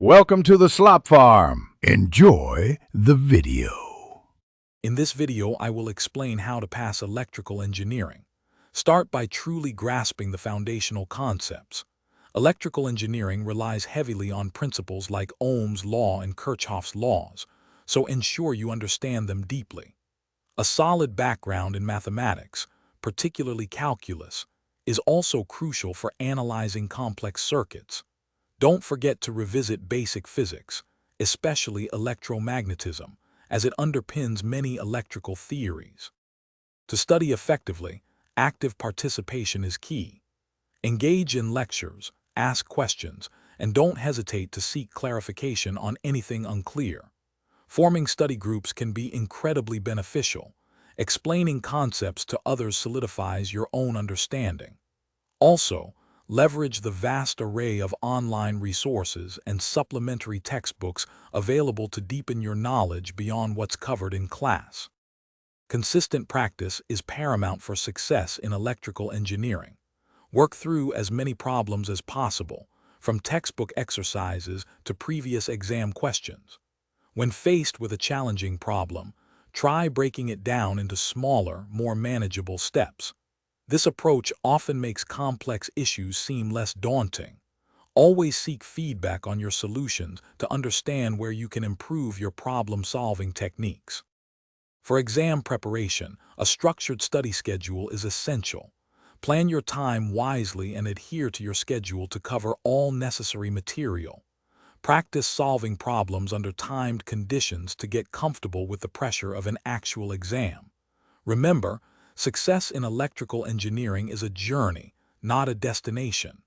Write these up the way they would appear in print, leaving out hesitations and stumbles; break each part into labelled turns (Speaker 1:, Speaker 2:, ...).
Speaker 1: Welcome to the Slop Farm. Enjoy the video.
Speaker 2: In this video, I will explain how to pass electrical engineering. Start by truly grasping the foundational concepts. Electrical engineering relies heavily on principles like Ohm's law and Kirchhoff's laws, so ensure you understand them deeply. A solid background in mathematics, particularly calculus, is also crucial for analyzing complex circuits. Don't forget to revisit basic physics, especially electromagnetism, as it underpins many electrical theories. To study effectively, active participation is key. Engage in lectures, ask questions, and don't hesitate to seek clarification on anything unclear. Forming study groups can be incredibly beneficial. Explaining concepts to others solidifies your own understanding. Also, leverage the vast array of online resources and supplementary textbooks available to deepen your knowledge beyond what's covered in class. Consistent practice is paramount for success in electrical engineering. Work through as many problems as possible, from textbook exercises to previous exam questions. When faced with a challenging problem, try breaking it down into smaller, more manageable steps. This approach often makes complex issues seem less daunting. Always seek feedback on your solutions to understand where you can improve your problem-solving techniques. For exam preparation, a structured study schedule is essential. Plan your time wisely and adhere to your schedule to cover all necessary material. Practice solving problems under timed conditions to get comfortable with the pressure of an actual exam. Remember, success in electrical engineering is a journey, not a destination.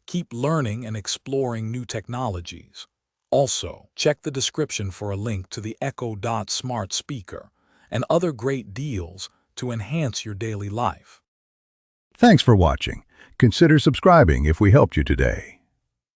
Speaker 2: Keep learning and exploring new technologies. Also, check the description for a link to the Echo Dot smart speaker and other great deals to enhance your daily life.
Speaker 1: Thanks for watching. Consider subscribing if we helped you today.